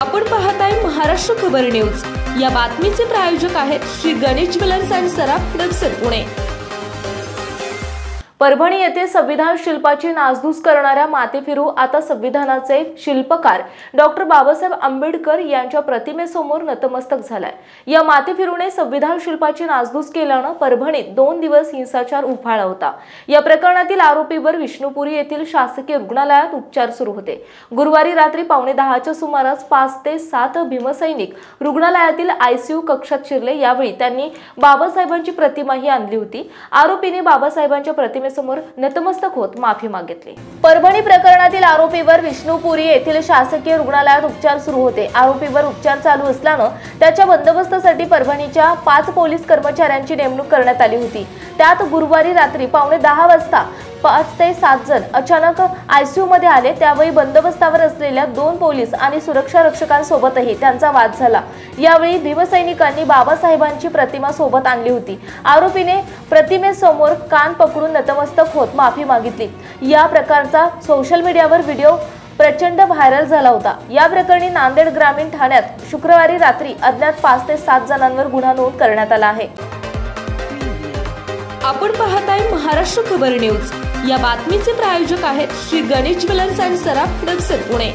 आपण पाहताय महाराष्ट्र खबर न्यूज। या बातमीचे प्रायोजक आहेत श्री गणेश ज्वेलर्स अँड सराफ दक्षिण पुणे। परभणी येथे संविधान शिल्पाची नासधूस करणाऱ्या माथेफिरू आता संविधानाचे शिल्पकार डॉक्टर बाबासाहेब आंबेडकर यांच्या प्रतिमेसमोर नतमस्तक झालाय। या माथेफिरूने संविधान शिल्पाची नासधूस केल्याने परभणीत 2 दिवस हिंसाचार उफाळला होता। या प्रकरणातील आरोपीवर विष्णुपुरी येथील शासकीय रुग्णालयात उपचार सुरू होते। गुरुवारी रात्री 9:15च्या सुमारास 5 ते 7 भीमसैनिक रुग्णालयातील आयसीयू कक्षात शिरले। यावेळी त्यांनी बाबासाहेबांची प्रतिमाही आणली होती। आरोपीने बाबासाहेबांच्या प्रतिमेसमोर नतमस्तक होत माफी मागितली। परभणी प्रकरणातील आरोपीवर विष्णुपुरी येथील शासकीय रुग्णालयात उपचार सुरू होते। आरोपीवर उपचार चालू असल्याने त्याच्या बंदोबस्तासाठी परभणीच्या 5 पोलीस कर्मचाऱ्यांची नेमणूक करण्यात आली होती। त्यात गुरुवारी रात्री 9:15 वाजता 5 ते 7 जण अचानक आयसीयू मध्ये आले। त्यावेळी बंदोबस्तावर असलेल्या 2 पोलीस आणि सुरक्षा रक्षकांसोबतही त्यांचा वाद झाला। यावेळी भीमसैनिकांनी बाबासाहेबांची प्रतिमा सोबत आणली होती। आरोपीने प्रतिमेसमोर कान पकडून नतमस्तक होत माफी मागितली। या प्रकारचा सोशल मीडियावर व्हिडिओ प्रचंड व्हायरल झाला होता। या प्रकरणी नांदेड ग्रामीण ठाण्यात शुक्रवारी रात्री अज्ञात 5 ते 7 जणांवर गुन्हा नोंद करण्यात आला आहे। आपण पाहताय महाराष्ट्र खबर न्यूज। या बातमीचे प्रायोजक आहेत श्री गणेश ज्वेलर्स अँड सराफ दक्षिण पुणे।